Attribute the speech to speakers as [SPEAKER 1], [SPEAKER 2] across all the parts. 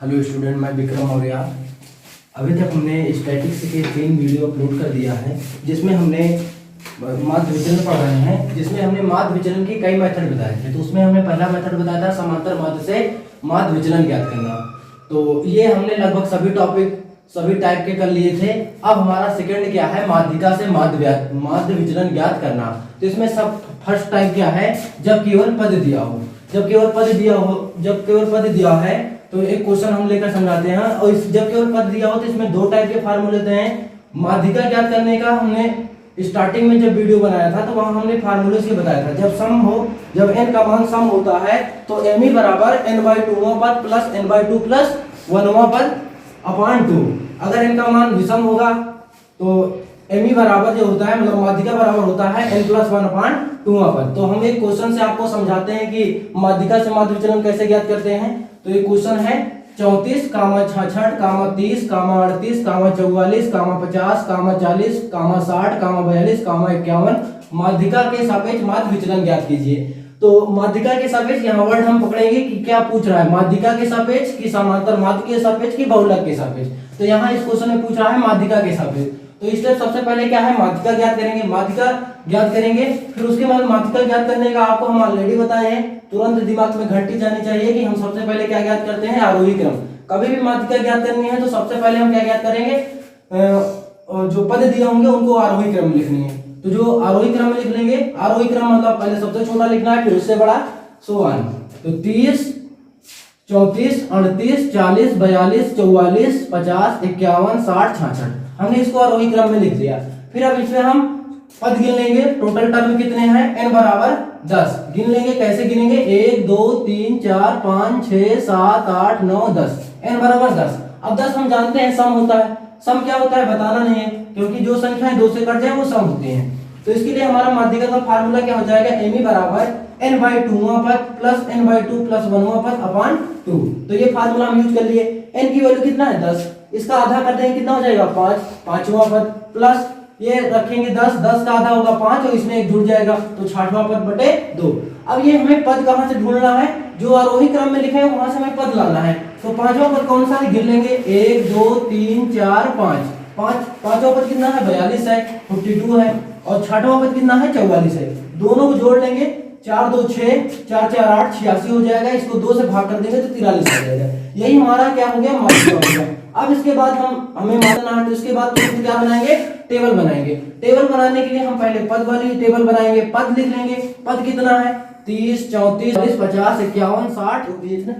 [SPEAKER 1] Hello student, मैं विक्रम मौर्य। अभी तक हमने स्टैटिक्स के 3 वीडियो अपलोड कर दिया है, जिसमें हमने माध्य विचलन पढ़ रहे हैं, जिसमें हमने माध्य विचलन की कई मेथड बताए थे। तो उसमें हमने पहला मेथड बताया था समांतर माध्य से माध्य विचलन ज्ञात करना। तो ये हमने लगभग सभी टाइप के कर लिए थे। अब हमारा सेकंड क्या है, माध्यिका से माध्य विचलन ज्ञात करना। तो इसमें सब फर्स्ट टाइप क्या है, जब केवल पद दिया हो। जब केवल पद दिया है तो एक क्वेश्चन हम लेकर समझाते हैं। और जब केवल पद दिया हो तो इसमें 2 टाइप के फार्मूले होते हैं। माध्यिका ज्ञात करने का हमने स्टार्टिंग में जब वीडियो बनाया था तो वहां हमने फार्मूले से बताया था। जब n का मान सम होता है तो m बराबर n/2वां पद प्लस n/2 प्लस 1वां पद अपॉन 2। अगर n का मान विषम होगा तो m बराबर जो होता है, मतलब माध्यिका बराबर होता है n+1 अपॉन 2वां पद। तो हम एक क्वेश्चन से आपको समझाते हैं कि माध्यिका से माध्य विचलन कैसे ज्ञात करते हैं। तो ये क्वेश्चन है 34, 66, 30, 38, 44, 50, 40, 60, 42, 51 माध्यिका के सापेक्ष माध्य विचलन ज्ञात कीजिए। तो माध्यिका के सापेक्ष यहाँ वर्ड हम पकड़ेंगे कि क्या पूछ रहा है, माध्यिका के सापेक्ष कि समांतर माध्य के सापेक्ष कि बहुलक के सापेक्ष। तो यहाँ इस क्वेश्चन में पूछ रहा है माध्यिका के सापेक्ष। तो स्टेप सबसे पहले क्या है, माध्यिका ज्ञात करेंगे। फिर उसके बाद माध्यिका ज्ञात करने का आपको हम ऑलरेडी बताए हैं। तुरंत दिमाग में घंटी जानी चाहिए कि हम सबसे पहले क्या ज्ञात करते हैं, आरोही क्रम। कभी भी माध्यिका ज्ञात करनी है तो सबसे पहले हम क्या ज्ञात करेंगे, जो पद दिए होंगे उनको आरोही क्रम में लिखनी है। तो जो आरोही क्रम में लिख लेंगे, आरोही क्रम मतलब पहले सबसे छोटा लिखना है, फिर उससे बड़ा, सो ऑन। तो 30, 34, 38, 40, 42, 44, 50, 51, 60, 66 हमने इसको आरोही क्रम में लिख दिया। फिर अब इसमें हम पद गिन लेंगे। टोटल टर्म कितने हैं, n बराबर 10। गिन लेंगे, कैसे गिनेंगे, 1 2 3 4 5 6 7 8 9 10, n बराबर 10। अब 10 हम जानते हैं सम होता है। सम क्या होता है बताना नहीं है, क्योंकि जो संख्याएं 2 से कट जाए वो सम होती हैं। तो इसके लिए हमारा माध्यिका का फार्मूला क्या हो जाएगा, m बराबर n/2वां पद प्लस n/2 प्लस 1वां पद अपॉन 2। तो ये फार्मूला हम यूज कर लिए। n की वैल्यू कितना है, 10। इसका आधा कर देंगे, कितना हो जाएगा, 5, 5वां पद प्लस ये रखेंगे 10, 10 का आधा होगा 5 और इसमें 1 जुड़ जाएगा तो 66वां पद बटे 2। अब ये हमें पद कहां से ढूंढना है, जो आरोही क्रम में लिखे हैं वहां से हमें पद लाना है। तो 5वां पद कौन सा है, गिन लेंगे, 1 2 3 4 5। 5वां पद कितना है, 42 है, 52 है। और 66वां पद कितना है, 44 है। दोनों को जोड़ लेंगे, 4 2 6, 4 4 8, 86 हो जाएगा। इसको 2 से भाग कर देंगे तो 43 हो जाएगा। यही हमारा क्या हो गया, माध्यिका हो गया। अब इसके बाद हमें मानना है तो इसके बाद क्या बनाएंगे, टेबल बनाएंगे। टेबल बनाने के लिए हम पहले पद वाली टेबल बनाएंगे। पद लिख लेंगे, पद कितना है, 30, 34, 50, 51, 60।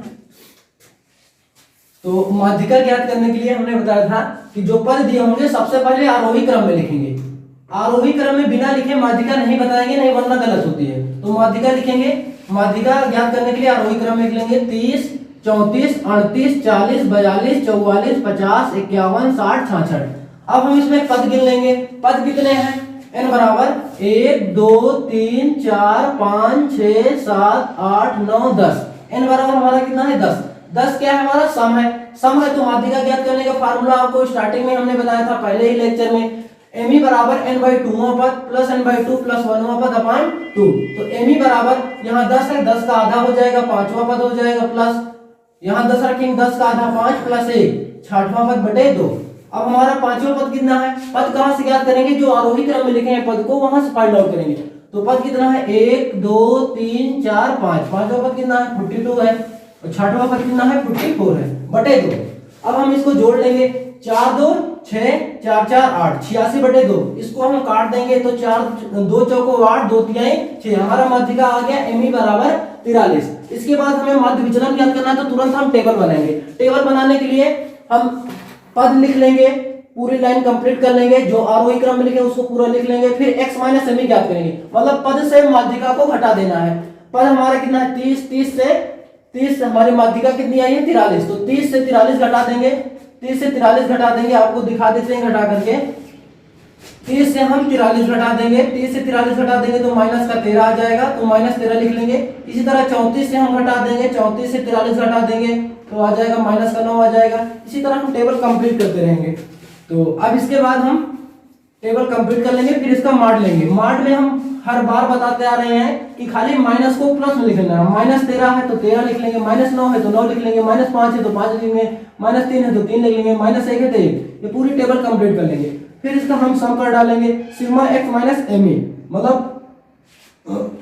[SPEAKER 1] तो माध्यिका ज्ञात करने के लिए हमने बताया था कि जो पद दिए होंगे सबसे पहले आरोही क्रम में लिखेंगे। आरोही क्रम में बिना लिखे माध्यिका नहीं बताएंगे, नहीं वरना गलत होती है। तो माध्यिका लिखेंगे। माध्यिका ज्ञात करने के लिए आरोही क्रम में लिख लेंगे 30, 34, 38, 40, 42, 44, 50, 51, 60, 66। अब हम इसमें पद गिन लेंगे। पद कितने हैं, n बराबर 1 2 3 4 5 6 7 8 9 10। n बराबर हमारा कितना है, 10। 10 क्या है, हमारा सम है। सम है तो माध्यिका ज्ञात करने का फार्मूला आपको स्टार्टिंग में हमने बताया था, पहले ही लेक्चर में। m बराबर n/2वां पद प्लस n/2 प्लस 1वां पद अपॉन 2। तो m बराबर यहाँ 10 है, 10 का आधा हो जाएगा, 5वां पद हो जाएगा, प्लस यहाँ 10 रखेंगे, 10 का आधा 5 प्लस 1, 66वां पद बटे 2। अब हमारा 5वां पद कितना है, पद कहां से ज्ञात करेंगे, जो आरोही क्रम में लिखे हैं पद को वहां से फाइंड आउट करेंगे। तो पद कितना है, 1 2 3 4 5। 5वां पद कितना है, 42 है। और 66वां पद कितना है, 44 है, बटे 2। अब हम इसको जोड़ लेंगे, 4 2 6 4 4 8, 86 बटे 2। इसको हम काट देंगे तो 4 2 चौको 8, 2 तिहाई 6। हमारा माध्यिका आ गया m बराबर 43। इसके बाद हमें माध्य विचलन ज्ञात करना है तो तुरंत हम टेबल बनाएंगे। टेबल बनाने के लिए हम पद लिख लेंगे, पूरी लाइन कंप्लीट कर लेंगे, जो आरोही क्रम में लिखे उसको पूरा लिख लेंगे। फिर x माइनस m ज्ञात करेंगे, मतलब पद से माध्यिका को घटा देना है। पद हमारा कितना है, 30 हमारी माध्यिका कितनी आई है, 43। तो 30 से 43 घटा देंगे, 30 से 43 घटा देंगे, आपको दिखा देते हैं घटा करके। 30 से हम 43 घटा देंगे, 30 से 43 घटा देंगे तो माइनस का 13 आ जाएगा, तो -13 लिख लेंगे। इसी तरह 34 से हम घटा देंगे, 34 से 43 घटा देंगे तो आ जाएगा -9 आ जाएगा। इसी तरह हम टेबल कंप्लीट करते रहेंगे। तो अब इसके बाद हम टेबल कंप्लीट कर लेंगे, फिर इसका मॉड लेंगे। मॉड में हम हर बार बताते आ रहे हैं कि खाली माइनस को प्लस में लिखना है। -13 है तो 13 लिख लेंगे, -9 है तो 9 लिख लेंगे, -5 है तो 5 लिख लेंगे, -3 है तो 3 लिख लेंगे, -1 है तो 1। ये पूरी टेबल कंप्लीट कर लेंगे। फिर इसका हम सम कर डालेंगे, sigma x minus M E, मतलब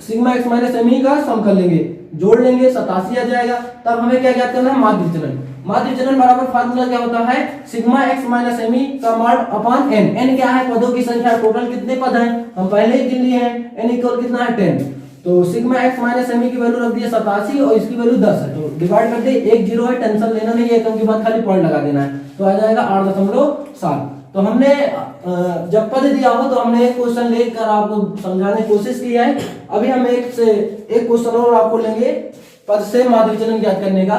[SPEAKER 1] sigma x minus M E का सम कर लेंगे, जोड़ लेंगे, 87 आ जाएगा। तब हमें क्या ज्ञात करना है, माध्य विचलन। माध्य विचलन बराबर फार्मूला क्या होता है, sigma x minus M E का मॉड अपॉन n। n क्या है, पदों की संख्या, टोटल कितने पद हैं हम पहले ही गिन लिए हैं, n इक्वल कितना है 10। तो sigma x minus M E की वैल्यू रख दिया 87 और इसकी वैल्यू 10 है, तो डिवाइड कर दे, 1 0 है, टेंशन लेना नहीं है, अंक के बाद खाली पॉइंट लगा देना है, तो आ जाएगा 8.7। तो हमने जब पद दिया हो तो हमने एक क्वेश्चन लेकर आपको समझाने की कोशिश की है। अभी हम एक क्वेश्चन और आपको लेंगे पद से माध्य विचलन ज्ञात करने का।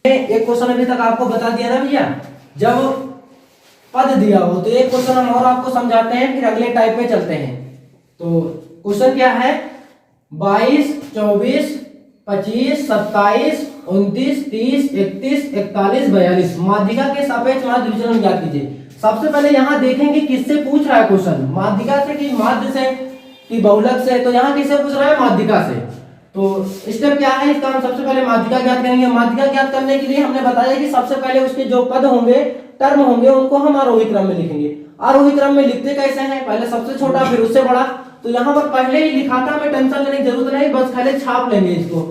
[SPEAKER 1] एक क्वेश्चन अभी तक आपको बता दिया ना भैया, जब पद दिया हो तो एक क्वेश्चन हम और आपको समझाते हैं, फिर अगले टाइप में चलते हैं। तो क्वेश्चन क्या है, 22 24 25 27 29 30 31 41 42 माध्यिका के सापेक्ष माध्य विचलन ज्ञात कीजिए। सबसे पहले यहाँ देखेंगे किससे पूछ रहा है क्वेश्चन, माध्यिका से कि माध्य से कि बहुलक से। तो यहाँ किससे पूछ रहा है, माध्यिका से। तो स्टेप क्या है इसका, हम सबसे पहले माध्यिका ज्ञात करेंगे। माध्यिका ज्ञात करने के लिए हमने बताया कि सबसे पहले उसके जो पद होंगे, टर्म होंगे, उनको हम आरोही क्रम में लिखेंगे। आरोही क्रम में लिखते कैसे हैं, पहले सबसे छोटा फिर उससे बड़ा। तो यहाँ पर पहले ही लिखा था, हमें टेंशन लेने की जरूरत नहीं, बस खाली छाप लेंगे इसको।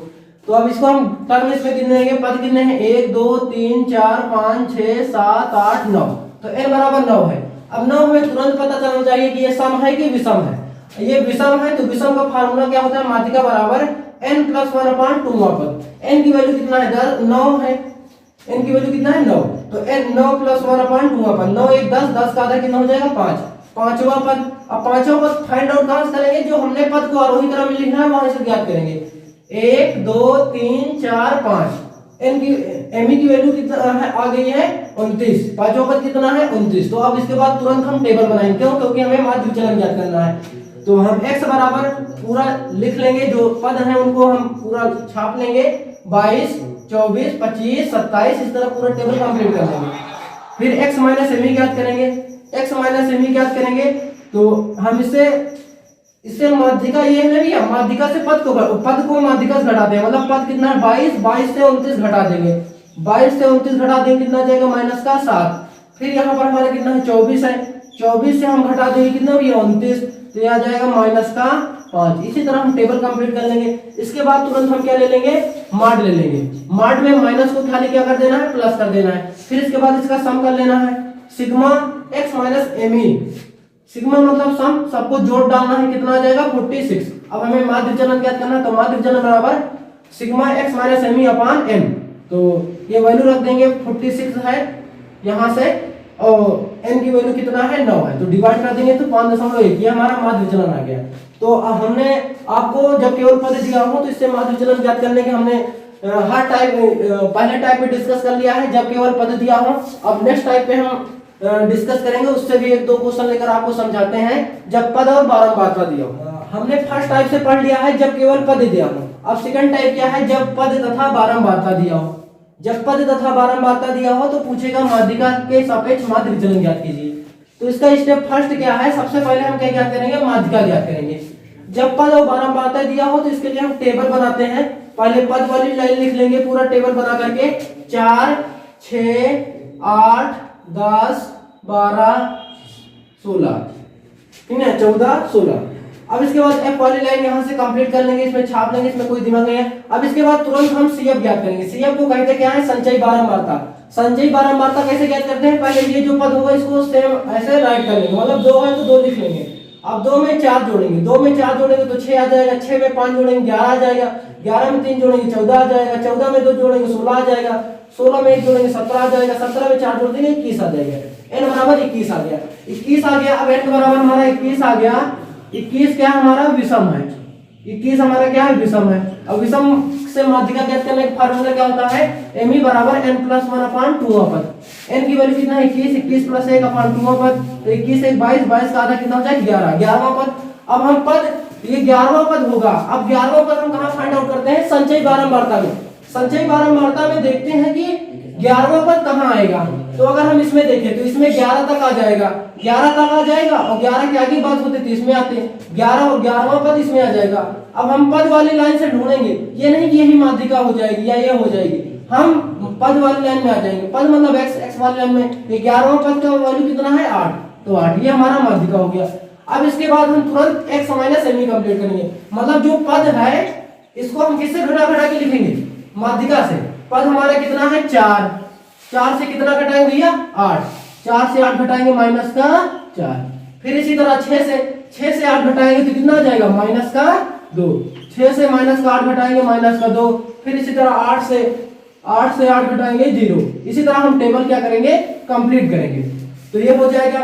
[SPEAKER 1] तो अब इसको हम टर्म इसमें गिनेंगे, पद कितने हैं, 1 2 3 4 5 6 7 8 9। तो n बराबर 9 है। अब 9 हमें तुरंत पता चलना चाहिए कि ये सम है कि विषम है। ये विषम है तो विषम का फार्मूला क्या होता है, माध्यिका बराबर n + 1/2 पद। n की वैल्यू कितना है, 9 है, n की वैल्यू कितना है 9। तो n 9 + 1/2 पद, 9 1 10, 10 का आधा कितना हो जाएगा 5, पांचवा पद। अब पांचवा पद फाइंड आउट कहां से करेंगे, जो हमने पद को आरोही क्रम में लिखना है वहां से ज्ञात करेंगे। 1 2 3 4 5, n की m की वैल्यू कितना है, आ गई है 29, पांचवा पद कितना है 29। तो अब इसके बाद तुरंत हम टेबल बनाएंगे, क्यों, क्योंकि हमें माध्य विचलन ज्ञात करना है। तो हम x बराबर पूरा लिख लेंगे, जो पद हैं उनको हम पूरा छाप लेंगे, 22 24 25 27, इस तरह पूरा टेबल कंप्लीट कर लेंगे। फिर x माइनस एम ज्ञात करेंगे, x माइनस एम ज्ञात करेंगे। तो हम इससे माध्यिका ये है नहीं, माध्यिका से पद को माध्यिका से घटाते हैं, मतलब पद कितना है 22, 22 से 29 घटा देंगे, 22 से 29 घटा देंगे, कितना जाएगा -7। फिर यहाँ पर हमारा कितना है 24 है, 24 से हम घटा देंगे कितना भी 29, तो यह आ जाएगा -5। इसी तरह हम टेबल कंप्लीट कर लेंगे। इसके बाद तुरंत हम क्या ले लेंगे, मॉड ले लेंगे। मॉड में माइनस को खाली क्या कर देना है, प्लस कर देना है। फिर इसके बाद इसका सम कर लेना है, sigma x minus M E, sigma मतलब सम, सबको जोड़ डालना है, कितना आ जाएगा 46। अब हमें माध्य विचलन ज्ञात करना है, तो माध्य विचलन बराबर sigma x minus M E upon m। तो ये वैल्यू रख देंगे, 46 है यहाँ से, और n की वैल्यू कितना है 9 है, तो डिवाइड कर देंगे तो 5.1, ये हमारा माध्य विचलन आ गया। तो अब हमने आपको जब केवल पद दिया हो तो इससे माध्य विचलन ज्ञात करने के हमने हर टाइप पहले टाइप में डिस्कस कर लिया है, जब केवल पद दिया हो। अब नेक्स्ट टाइप पे हम डिस्कस करेंगे, उससे भी 1 2 क्वेश्चन लेकर आपको समझाते हैं, जब पद और बारंबारता दिया हो। हमने फर्स्ट टाइप से पढ़ लिया है, जब केवल पद दिया हो। अब सेकंड टाइप क्या है, जब पद तथा बारंबारता दिया हो। जब पद तथा बारंबारता दिया हो तो पूछेगा माध्यिका के सापेक्ष माध्य विचलन ज्ञात कीजिए। तो इसका स्टेप फर्स्ट क्या है, सबसे पहले हम क्या ज्ञात करेंगे, माध्यिका ज्ञात करेंगे। जब पद और बारंबारता दिया हो तो इसके लिए हम टेबल बनाते हैं। पहले पद वाली लाइन लिख लेंगे, पूरा टेबल बना करके, 4 6 8 10 12 16, ठीक है, 14 16। अब इसके बाद f वाली लाइन यहाँ से कंप्लीट कर लेंगे, इसमें छाप लेंगे, इसमें कोई दिमाग नहीं है। अब इसके बाद तुरंत हम CF ज्ञात करेंगे। CF को कहते क्या है, संचयी बारंबारता। संचयी बारंबारता कैसे ज्ञात करते हैं, पहले ये जो पद होगा इसको सेम ऐसे राइट कर लेंगे, मतलब 2 है तो 2 लिख लेंगे। अब 2 में 4 जोड़ेंगे, 2 में 4 जोड़ेंगे तो 6 आ जाएगा, 6 में 5 जोड़ेंगे 11 आ जाएगा, 11 में 3 जोड़ेंगे 14 आ जाएगा, 14 में 2 जोड़ेंगे 16 आ जाएगा, 16 में 1 जोड़ेंगे 17 आ जाएगा, 17 में 4 जोड़ देंगे 21 आ जाएगा। n बराबर 21 आ गया, 21 आ गया। अब n बराबर हमारा 21 आ गया, 21 क्या हमारा विषम है, 21 हमारा क्या है विषम है। अब विषम से माध्यिका ज्ञात करने का फार्मूला क्या होता है, m बराबर n + 1/2 पद। n की वैल्यू कितना है 21, 21 + 1/2 पद, तो 21 1 22, 22 का आधा कितना हो जाएगा 11, 11वां पद। अब हम पद, ये 11वां पद होगा। अब 11वां पद हम कहां फाइंड आउट करते हैं, संचयी बारंबारता में। संचयी बारंबारता में देखते हैं कि 11वां पद कहाँ आएगा? तो अगर हम इसमें देखें तो इसमें 11 तक आ जाएगा, 11 तक आ जाएगा और 11 के आगे बात होती थी इसमें आते 11 और 11वां पद इसमें आ जाएगा। अब हम पद वाली लाइन से ढूंढेंगे, ये नहीं कि यही माध्यिका हो जाएगी या ये हो जाएगी, हम पद वाली लाइन में आ जाएंगे। पद मतलब x वाली लाइन में ये 11वां पद का वैल्यू कितना है 8, तो 8 ये हमारा माध्यिका हो गया। अब इसके बाद हम तुरंत x माइनस m कंप्लीट करेंगे, मतलब जो पद है इसको हम किससे घटा घटा के लिखेंगे? माध्यिका से। पद हमारा कितना है 4, 4 से कितना घटाएंगे भैया 8, 4 से 8 घटाएंगे माइनस का 4। फिर इसी तरह 6 से 8 घटाएंगे तो कितना आ जाएगा माइनस का 2, 6 से माइनस का 8 घटाएंगे माइनस का 2। फिर इसी तरह 8 से 8 घटाएंगे 0। इसी तरह हम टेबल क्या करेंगे कंप्लीट करेंगे, तो ये हो जाएगा।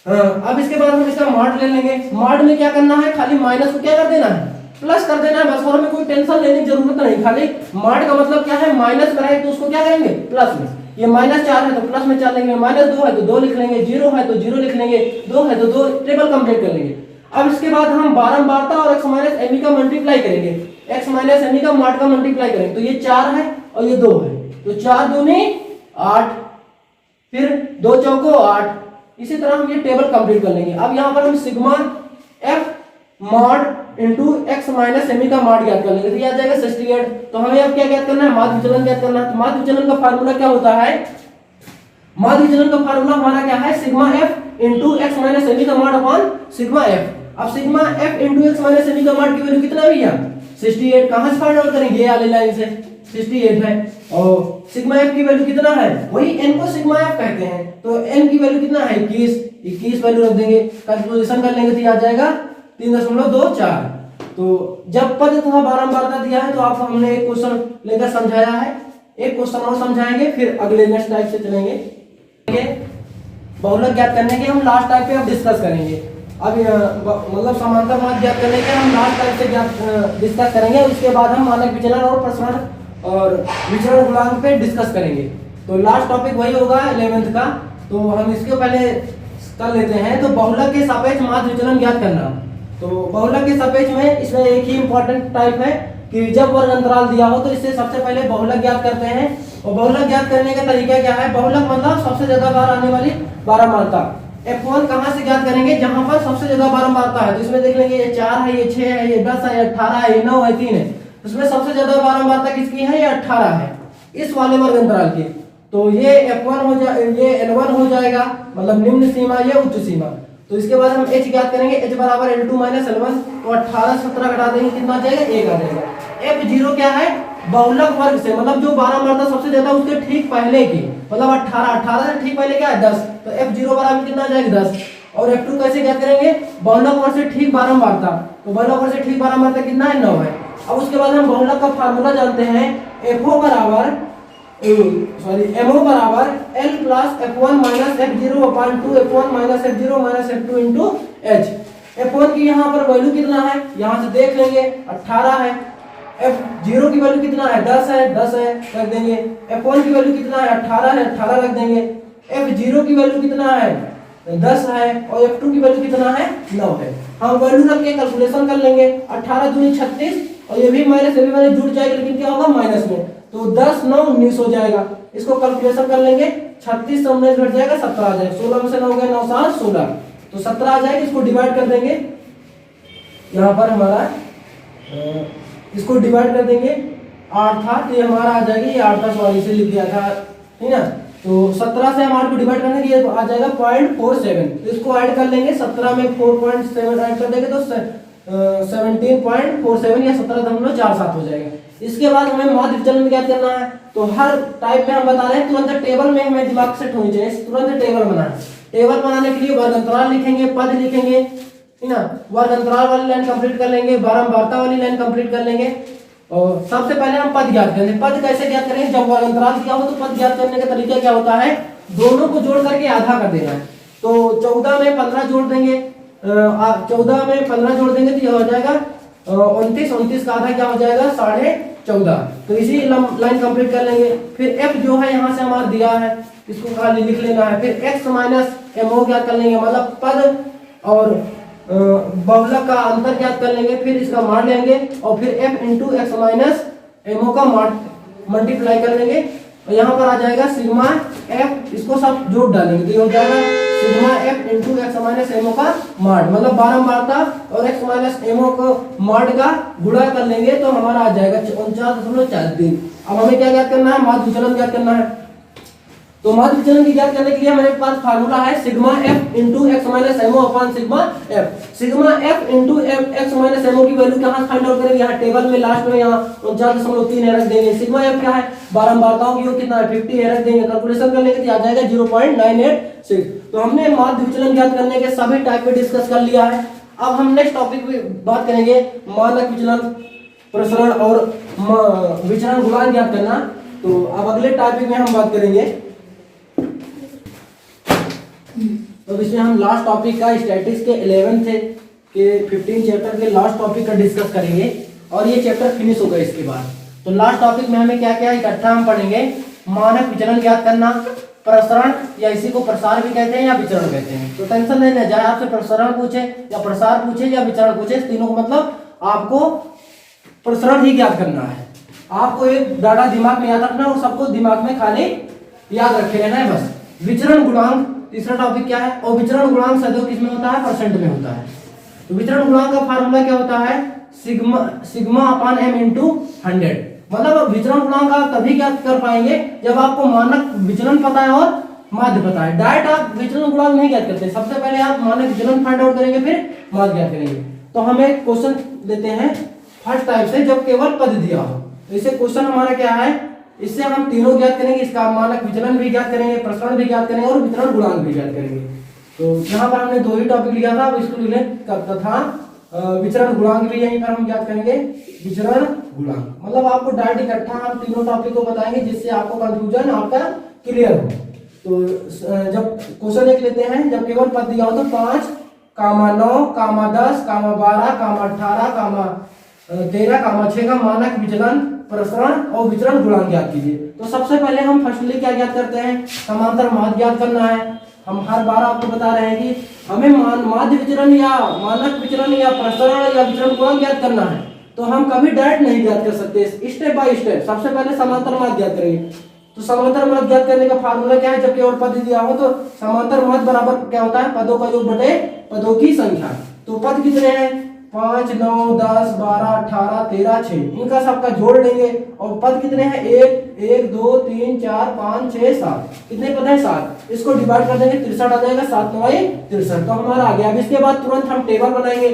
[SPEAKER 1] अब इसके बाद हम इसका मॉड ले लेंगे। मॉड में क्या करना है, खाली माइनस को क्या कर देना है प्लस कर देना है बस, और हमें कोई टेंशन लेने की जरूरत नहीं। खाली मॉड का मतलब क्या है, माइनस कराए तो उसको क्या करेंगे प्लस में। ये -4 है तो प्लस में 4 लेंगे, -2 है तो 2 लिख लेंगे, 0 है तो 0 लिख लेंगे, 2 है तो 2, टेबल कंप्लीट कर लेंगे। अब इसके बाद हम बारंबारता और x माइनस m का मल्टीप्लाई करेंगे, x माइनस m का मॉड का मल्टीप्लाई करेंगे। तो ये 4 है और ये 2 है, तो 4 दूनी 8, फिर 2 चौको 8। इसी तरह हम ये टेबल कंप्लीट कर लेंगे। अब यहाँ पर हम sigma f mod into x minus m का मॉड ज्ञात कर लेंगे, तो ये आ जाएगा 68। तो हमें अब क्या ज्ञात करना है, माध्य विचलन ज्ञात करना है। तो माध्य विचलन का फार्मूला क्या होता है, माध्य विचलन का फार्मूला हमारा क्या है, sigma f into x minus m का मॉड अपॉन सिग्मा f। अब sigma f into x minus m का मॉड की वैल्यू कितना है भैया 68। कहां से फाइंड आउट करेंगे, ये वाली लाइन से 68 है। और सिग्मा f की वैल्यू कितना है, वही n को सिग्मा f कहते हैं, तो n की वैल्यू कितना है 21 वैल्यू रख देंगे, कैलकुलेशन कर लेंगे तो ये आ जाएगा 3.24। तो जब पद तथा बारंबारता दिया है तो आप हमने एक क्वेश्चन लेकर समझाया है, एक क्वेश्चन और समझाएंगे, फिर अगले नेक्स्ट टाइप से चलेंगे। बहुलक ज्ञात करने के हम लास्ट टाइप पे अब डिस्कस करेंगे। अब मतलब समांतर माध्य ज्ञात करने के हम लास्ट टाइप से डिस्कस करेंगे। उसके बाद हम मानक विचलन और प्रसरण और विचरण गुणांक पे डिस्कस करेंगे। तो लास्ट टॉपिक वही होगा 11th का, तो हम इसके पहले कर लेते हैं। तो बहुलक के सापेक्ष माध्य विचलन ज्ञात करना। तो बहुलक के सापेक्ष में इसमें एक ही इंपॉर्टेंट टाइप है कि जब वर्ग अंतराल दिया हो तो इससे सबसे पहले बहुलक ज्ञात करते हैं। और बहुलक ज्ञात करने का तरीका क्या है, बहुलक मतलब सबसे ज्यादा बार आने वाली बारंबारता। F1 कहां से ज्ञात करेंगे, जहां पर सबसे ज्यादा बारंबारता है। तो इसमें देख लेंगे ये 4 है, ये 6 है, ये 10 है, ये 18 है, ये 9 है, 3 है। उसमें सबसे ज्यादा बारंबारता किसकी है, ये 18 है, इस वाले वर्ग अंतराल की। तो ये F1 हो जाए, ये L1 हो जाएगा, मतलब निम्न सीमा, ये उच्च सीमा। तो इसके बाद हम h ज्ञात करेंगे, h बराबर L2 माइनस L1। तो 18 से 17 घटा देंगे, कितना आ जाएगा 1 आ जाएगा। F0 क्या है, बहुलक वर्ग से, मतलब जो बारंबारता सबसे ज्यादा उसके ठीक पहले की, मतलब 18 से ठीक पहले क्या है 10। तो F0 बराबर कितना आ जाएगा 10। और F2 कैसे ज्ञात करेंगे, बहुलक वर्ग से ठीक बारंबारता। तो बहुलक वर्ग से ठीक बारंबारता कितना है 9 है। अब उसके बाद हम बहुलक का फार्मूला जानते हैं, FO बराबर MO बराबर L plus F1 minus F0 upon 2 F1 minus F0 minus F2 into H। F1 की यहाँ पर वैल्यू कितना है, यहाँ से देख लेंगे 18 है। F0 की वैल्यू कितना है 10 है, 10 है रख देंगे। F1 की वैल्यू कितना है 18 है, 18 रख देंगे। F0 की वैल्यू कितना है 10 है और F2 की वैल्यू कितना है 9 है। हम वैल्यू रख के कैलकुलेशन कर लेंगे, 18 दूनी 36 और ये भी माइनस ये भी माइनस जुड़ जाएगा, लेकिन क्या होगा माइनस में। तो 10 9 19 हो जाएगा। इसको कैलकुलेशन कर लेंगे, 36 से 19 घट जाएगा 17 आ जाएगा। 16 में से 9 गए 9 7 16, तो 17 आ जाएगा। इसको डिवाइड कर देंगे, यहाँ पर हमारा इसको डिवाइड कर देंगे, 8 था तो ये हमारा आ जाएगा, ये 8 था, सॉरी से लिख दिया था, ठीक ना। तो 17 से हम 8 को डिवाइड करेंगे, ये आ जाएगा 0.47। तो इसको ऐड कर लेंगे, 17 में 4.7 ऐड कर देंगे तो 17.47 या 17.47 हो जाएगा। इसके बाद हमें माध्य विचलन ज्ञात करना है। तो हर टाइप में हम बता रहे हैं, तुरंत टेबल में हमें दिमाग सेट होनी चाहिए, तुरंत टेबल बनाना। टेबल बनाने के लिए वर्ग अंतराल लिखेंगे, पद लिखेंगे, ठीक ना। वर्ग अंतराल वाली लाइन कंप्लीट कर लेंगे, बारंबारता वाली लाइन कंप्लीट कर लेंगे। और सबसे पहले हम पद ज्ञात करेंगे। पद कैसे ज्ञात करेंगे, जब वर्ग अंतराल दिया हो तो पद ज्ञात करने का तरीका क्या होता है, दोनों को जोड़ करके आधा कर देना है। तो 14 में 15 जोड़ देंगे, 14 में 15 जोड़ देंगे तो यह हो जाएगा 29 का आधा क्या हो जाएगा 14.5। तो इसी लाइन कंप्लीट कर लेंगे। फिर f जो है यहाँ से हमारा दिया है, इसको खाली लिख लेना है। फिर x माइनस mo ज्ञात कर लेंगे, मतलब पद और बहुलक का अंतर ज्ञात कर लेंगे। फिर इसका मान लेंगे और फिर f into x minus mo का मल्टीप्लाई कर लेंगे। और यहाँ पर आ जाएगा सिग्मा एफ, इसको सब जोड़ डालेंगे तो ये हो जाएगा sigma F into x minus MO का मॉड, मतलब बारंबारता और एक्स माइनस एमओ को मॉड का गुणा कर लेंगे तो हमारा आ जाएगा 49.43। अब हमें क्या ज्ञात करना है, माध्य विचलन ज्ञात करना है। तो माध्य विचलन की ज्ञात करने के लिए हमारे पास फार्मूला है sigma F into x minus MO upon sigma F. Sigma F into x minus MO की वैल्यू कहाँ फाइंड आउट करेंगे, यहाँ टेबल में लास्ट में यहाँ 49.3 रख देंगे। सिग्मा एफ क्या है, बारंबारताओं की योग कितना है 50 रख देंगे, कैलकुलेशन कर लेंगे तो आ जाएगा 0.986। तो हमने माध्य विचलन ज्ञात करने के सभी टाइप पे डिस्कस कर लिया है। अब हम नेक्स्ट टॉपिक पे बात करेंगे मानक विचलन, प्रसरण और विचरण गुणांक ज्ञात करना। तो अब अगले टॉपिक में हम बात करेंगे, तो इसमें हम लास्ट टॉपिक का स्टैटिक्स के 11th के 15 चैप्टर के लास्ट टॉपिक का डिस्कस करेंगे और ये चैप्टर फिनिश होगा इसके बाद। तो लास्ट टॉपिक में हमें क्या क्या इकट्ठा हम पढ़ेंगे, मानक विचलन ज्ञात करना, प्रसरण या इसी को प्रसार भी कहते हैं या विचरण कहते हैं। तो टेंशन नहीं लेना, चाहे आपसे प्रसरण पूछे या प्रसार पूछे या विचरण पूछे, तीनों को मतलब आपको प्रसरण ही ज्ञात करना है। आपको एक डाटा दिमाग में याद रखना और सबको दिमाग में खाली याद रखे रहना है बस। विचरण गुणांक तीसरा टॉपिक क्या है, और विचरण गुणांक सदैव किसमें होता है, परसेंट में होता है। तो विचरण गुणांक का फार्मूला क्या होता है, सिग्मा अपान एम इंटू 100। मतलब विचरण गुणांक आप तभी ज्ञात कर पाएंगे जब आपको मानक विचलन पता है और माध्य पता है। डायरेक्ट आप विचलन गुणांक नहीं ज्ञात करते, सबसे पहले आप मानक विचलन फाइंड आउट करेंगे फिर माध्य ज्ञात करेंगे। तो हम एक क्वेश्चन लेते हैं फर्स्ट टाइप से, जब केवल पद दिया हो। तो इसे क्वेश्चन हमारा क्या है, इससे हम तीनों ज्ञात करेंगे, इसका मानक विचलन भी ज्ञात करेंगे, प्रसरण भी ज्ञात करेंगे और वितरण गुणांक भी ज्ञात करेंगे। तो यहाँ पर हमने दो ही टॉपिक लिया था, अब इसको तथा विचरण गुणांक भी यहीं पर हम ज्ञात करेंगे। विचरण गुणांक मतलब आपको डायरेक्ट इकट्ठा हम तीनों टॉपिक को बताएंगे जिससे आपको कंफ्यूजन आपका क्लियर हो। तो जब क्वेश्चन एक लेते हैं, जब केवल पद दिया हो तो 5, 9, 10, 12, 18, 13, 6 का मानक विचलन, प्रसरण और विचरण गुणांक ज्ञात कीजिए। तो सबसे पहले हम फर्स्टली क्या ज्ञात करते हैं, समांतर माध्य ज्ञात करना है। हम हर बार आपको बता रहे हैं कि हमें माध्य विचरण या मानक विचरण या प्रसरण या विचरण गुणांक ज्ञात करना है, तो हम कभी डायरेक्ट नहीं ज्ञात कर सकते, स्टेप बाय स्टेप। सबसे पहले समांतर माध्य ज्ञात करेंगे। तो समांतर माध्य ज्ञात करने का फार्मूला क्या है, जब केवल पद दिया हो तो समांतर माध्य बराबर क्या होता है, पदों का योग बटे पदों की संख्या। तो पद कितने हैं, 5, 9, 10, 12, 18, 13, 6, इनका सबका जोड़ लेंगे। और पद कितने हैं, 1, 2, 3, 4, 5, 6, 7, कितने पद हैं 7। इसको डिवाइड कर देंगे, 63 आ जाएगा, 7 9 63। तो हमारा आ गया। अब इसके बाद तुरंत हम टेबल बनाएंगे।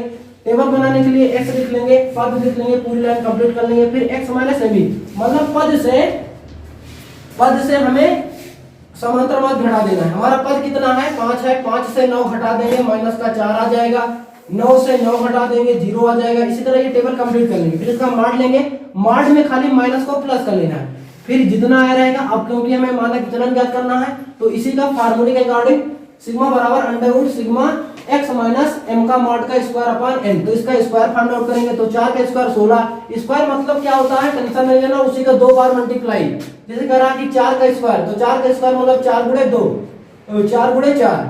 [SPEAKER 1] टेबल बनाने के लिए x लिख लेंगे, पद लिख लेंगे, पूरी लाइन कंप्लीट कर लेंगे। फिर x माइनस एम, मतलब पद से हमें समांतर माध्य घटा देना है। हमारा पद कितना है, 5 है, 5 से 9 घटा देंगे, माइनस का 4 आ जाएगा, 9 से 9 घटा देंगे, 0 आ जाएगा। इसी तरह ये टेबल कंप्लीट कर लेंगे। फिर इसका मार्ड लेंगे, मार्ड में खाली माइनस को प्लस कर लेना है, फिर जितना आया रहेगा। अब क्योंकि हमें मानक विचलन ज्ञात करना है तो इसी का फार्मूले के अकॉर्डिंग सिग्मा बराबर under root sigma x minus M का मॉड का स्क्वायर अपॉन n। तो इसका स्क्वायर फाइंड आउट करेंगे। तो 4 का स्क्वायर 16, स्क्वायर मतलब क्या होता है, टेंशन नहीं लेना, उसी का 2 बार मल्टीप्लाई। जैसे कह रहा है कि 4 का स्क्वायर, तो 4 का स्क्वायर मतलब 4 गुणे 2, 4 गुणे 4,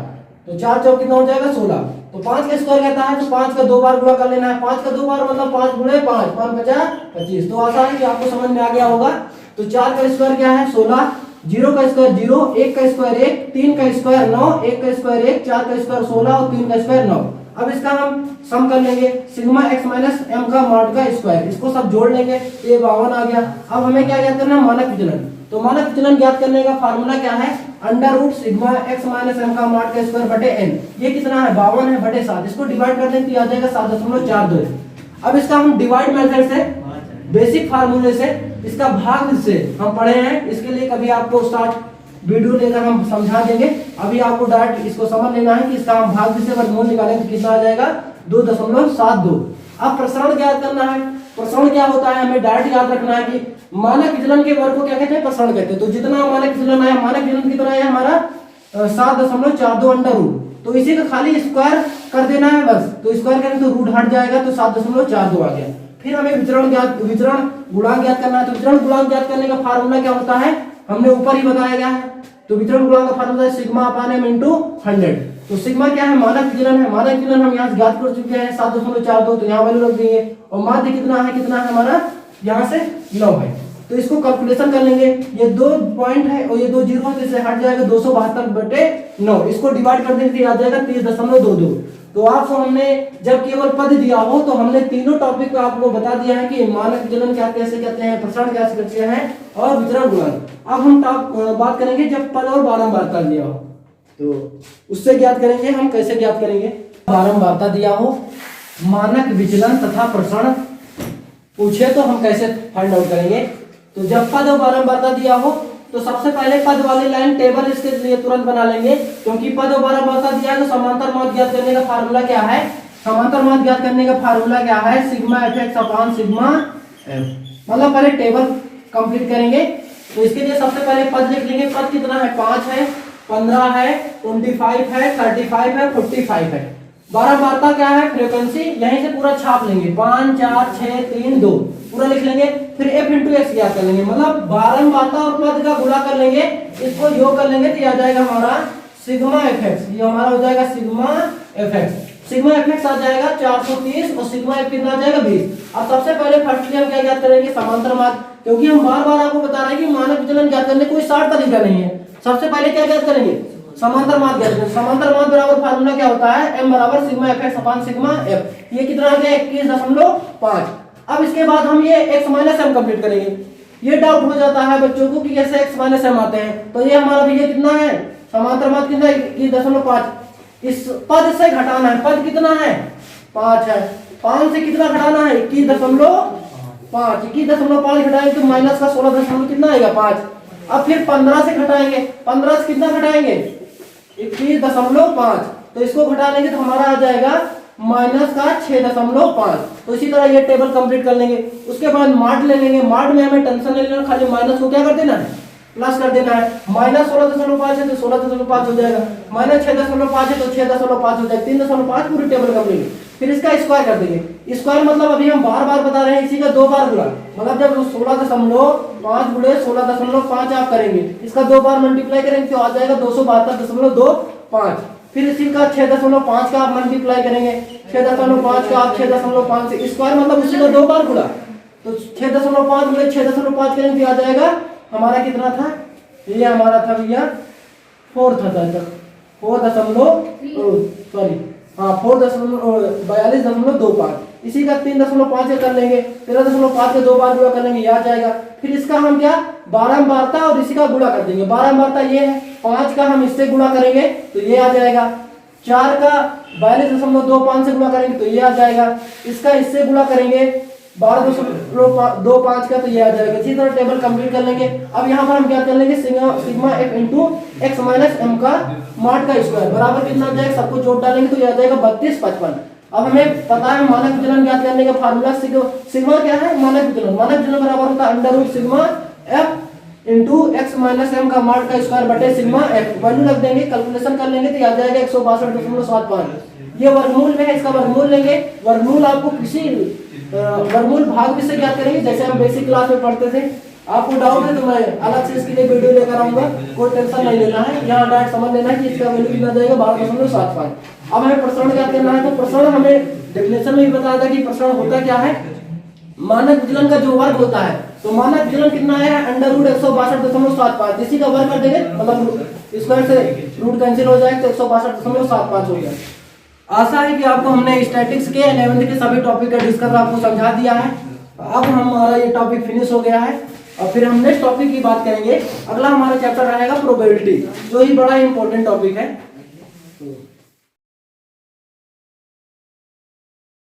[SPEAKER 1] तो 4 चौक कितना हो जाएगा 16। तो 5 का स्क्वायर कहता है तो 5 का 2 बार गुणा कर लेना है। 5 का 2 बार मतलब 5 गुणे 5, 5 50 25। तो आसान है कि आपको समझ में आ गया होगा। तो 4 का स्क्वायर क्या है 16, 0 का स्क्वायर 0, 1 का स्क्वायर 1, 3 का स्क्वायर 9, 1 का स्क्वायर 1, 4 का स्क्वायर 16 और 3 का स्क्वायर 9। अब इसका हम सम कर लेंगे, सिग्मा x माइनस एम का मॉड का स्क्वायर, इसको सब जोड़ लेंगे, ये 52 आ गया। अब हमें क्या ज्ञात करना है, मानक विचलन। तो मानक विचलन ज्ञात करने का फार्मूला क्या है, under root sigma x minus M का मॉड का स्क्वायर बटे n। ये कितना है 52 है बटे 7, इसको डिवाइड कर दें तो आ जाएगा 7.42। अब इसका हम डिवाइड मेथड से, बेसिक फार्मूले से, इसका भाग से हम पढ़े हैं, इसके लिए कभी आपको स्टार्ट वीडियो लेकर हम समझा देंगे। अभी आपको डायरेक्ट इसको समझ लेना है कि इसका हम भाग से वर्गमूल निकालें तो कितना आ जाएगा 2.72। अब प्रसरण ज्ञात करना है। प्रसरण क्या होता है, हमें डायरेक्ट याद रखना है कि मानक विचलन के वर्ग को क्या कहते हैं, प्रसरण कहते हैं। तो जितना मानक विचलन आया, मानक विचलन कितना है हमारा 7.42 अंडर रूट, तो इसी का खाली स्क्वायर कर देना है बस। तो स्क्वायर करेंगे तो रूट हट जाएगा, तो 7.42 आ गया। फिर हमें विचरण गुणांक ज्ञात करना है। तो विचरण गुणांक ज्ञात करने का फार्मूला क्या होता है, हमने ऊपर ही बताया गया है। तो विचरण गुणांक का फार्मूला है सिग्मा अपान एम इंटू 100। तो सिग्मा क्या है, मानक विचलन है। मानक विचलन हम यहाँ ज्ञात कर चुके हैं 7.42, तो यहाँ वैल्यू रख देंगे। और माध्य कितना है हमारा, यहाँ से 9 है। तो इसको कैलकुलेशन कर लेंगे, ये 2 पॉइंट है और ये 2 जीरो है तो इससे हट जाएगा 272/9, इसको डिवाइड कर देंगे तो आ जाएगा 30.22। तो आपको हमने जब केवल पद दिया हो तो हमने तीनों टॉपिक पे आपको बता दिया है कि मानक विचलन क्या कैसे कहते हैं, प्रसारण कैसे करते हैं और वितरण गुणांक। अब हम बात करेंगे जब पद और बारंबारता दिया हो तो उससे ज्ञात करेंगे हम, कैसे ज्ञात करेंगे। बारंबारता दिया हो, मानक विचलन तथा प्रसारण पूछे तो हम कैसे फाइंड आउट करेंगे। तो जब पद और बारंबारता दिया हो तो सबसे पहले पद वाली लाइन टेबल इसके लिए तुरंत बना लेंगे, क्योंकि पद और बारंबारता दिया है तो समांतर माध्य ज्ञात करने का फार्मूला क्या है, समांतर माध्य ज्ञात करने का फार्मूला क्या है, सिग्मा fx अपान सिग्मा f। मतलब पहले टेबल कंप्लीट करेंगे तो इसके लिए सबसे पहले पद लिख लेंगे। पद कितना है, 5 है, 15 है, 25 है, 35 है, 45 है। बारंबारता क्या है, फ्रीक्वेंसी, यहीं से पूरा छाप लेंगे, 5 4 6 3 2 पूरा लिख लेंगे। फिर f इंटू एक्स ज्ञात कर लेंगे, मतलब बारंबारता और पद का गुणा कर लेंगे, इसको योग कर लेंगे तो आ जाएगा हमारा सिग्मा fx। ये हमारा हो जाएगा सिग्मा fx। सिग्मा fx आ जाएगा 430 और सिग्मा f कितना आ जाएगा 20। अब सबसे पहले फर्स्टली हम क्या ज्ञात करेंगे, समांतर माध्य, क्योंकि हम बार बार आपको बता रहे हैं कि मानक विचलन ज्ञात करने कोई शार्ट तरीका नहीं है। सबसे पहले क्या ज्ञात करेंगे, समांतर माध्य ज्ञात करेंगे। समांतर माध्य बराबर फार्मूला क्या होता है, m बराबर सिग्मा fx अपान सिग्मा f। ये कितना आ गया 21.5। अब इसके बाद हम ये x माइनस m कंप्लीट करेंगे। ये डाउट हो जाता है बच्चों को कि कैसे x माइनस m आते हैं, तो ये हमारा भैया कितना है, समांतर माध्य कितना है 21.5। इस पद से घटाना है, पद कितना है 5 है, 5 से कितना घटाना है 21.5, 21.5 घटाएंगे तो माइनस का 16 कितना आएगा 5। अब फिर 15 से घटाएंगे, 15 से कितना घटाएंगे 21.5, तो इसको घटा लेंगे तो हमारा आ जाएगा माइनस का 6.5। तो इसी तरह ये टेबल कंप्लीट कर लेंगे। उसके बाद मार्ट ले लेंगे, मार्ट में हमें टेंशन नहीं लेना, खाली माइनस को क्या कर देना है, प्लस कर देना है। माइनस 16.5 है तो 16.5 हो जाएगा, माइनस 6.5 है तो 6.5 हो जाएगा, 3.5 पूरी टेबल कंप्लीट। फिर इसका स्क्वायर कर देंगे। स्क्वायर मतलब अभी हम बार बार बता रहे हैं, इसी का 2 बार गुणा, मतलब जब 16.5 गुणे 16.5 आप करेंगे, इसका 2 बार मल्टीप्लाई करेंगे तो आ जाएगा 272.25। फिर इसी का 6.5 का आप मल्टीप्लाई करेंगे, 6.5 का आप 6.5 से स्क्वायर मतलब उसी का 2 बार गुणा, तो 6.5 गुणे 6.5 करेंगे तो आ जाएगा हमारा कितना था, ये हमारा था भैया 4.42.25। इसी का 3.5 कर लेंगे, 13.5 के 2 बार गुणा कर लेंगे, ये आ जाएगा। फिर इसका हम क्या बारंबारता और इसी का गुणा कर देंगे। बारंबारता ये है, 5 का हम इससे गुणा करेंगे तो ये आ जाएगा, 4 का 42.25 से गुणा करेंगे तो ये आ जाएगा, इसका इससे गुणा करेंगे 12.25 का तो ये आ जाएगा। इसी तरह टेबल कंप्लीट कर लेंगे। अब यहाँ पर हम क्या कर लेंगे, sigma f into x minus M का माड का स्क्वायर बराबर कितना आ जाएगा, सबको जोड़ डालेंगे तो ये आ जाएगा 32.55। अब हमें पता है मानक विचलन ज्ञात करने का फार्मूला सिग्मा क्या है, मानक विचलन, मानक विचलन बराबर होता है under root sigma f into x minus M का माड का स्क्वायर बटे सिग्मा f। वैल्यू रख देंगे, कैलकुलेशन कर लेंगे तो आ जाएगा 162.75। ये वर्गमूल में है, इसका वर्गमूल लेंगे। वर्गमूल आपको किसी वर्गमूल भाग भी से ज्ञात करेंगे, जैसे हम बेसिक क्लास में पढ़ते थे। आपको डाउट है तो मैं अलग से इसके लिए वीडियो लेकर आऊंगा, कोई टेंशन नहीं लेना है, यहाँ डायरेक्ट समझ लेना है कि इसका वैल्यू कितना जाएगा 12.75। अब हमें प्रसरण ज्ञात करना है, तो प्रसरण हमें डेफिनेशन में भी बताया था कि प्रसरण होता क्या है, मानक विचलन का जो वर्ग होता है, तो मानक विचलन कितना है अंडर रूट 162.75, इसी का वर्ग कर देंगे, मतलब स्क्वायर से रूट कैंसिल हो जाएगा तो 162.75 हो गया। आशा है कि आपको हमने स्टैटिक्स के 11th के सभी टॉपिक का डिस्कस आपको समझा दिया है। अब हमारा ये टॉपिक फिनिश हो गया है और फिर हम नेक्स्ट टॉपिक की बात करेंगे। अगला हमारा चैप्टर रहेगा प्रोबेबिलिटी, जो ही बड़ा इंपॉर्टेंट टॉपिक है।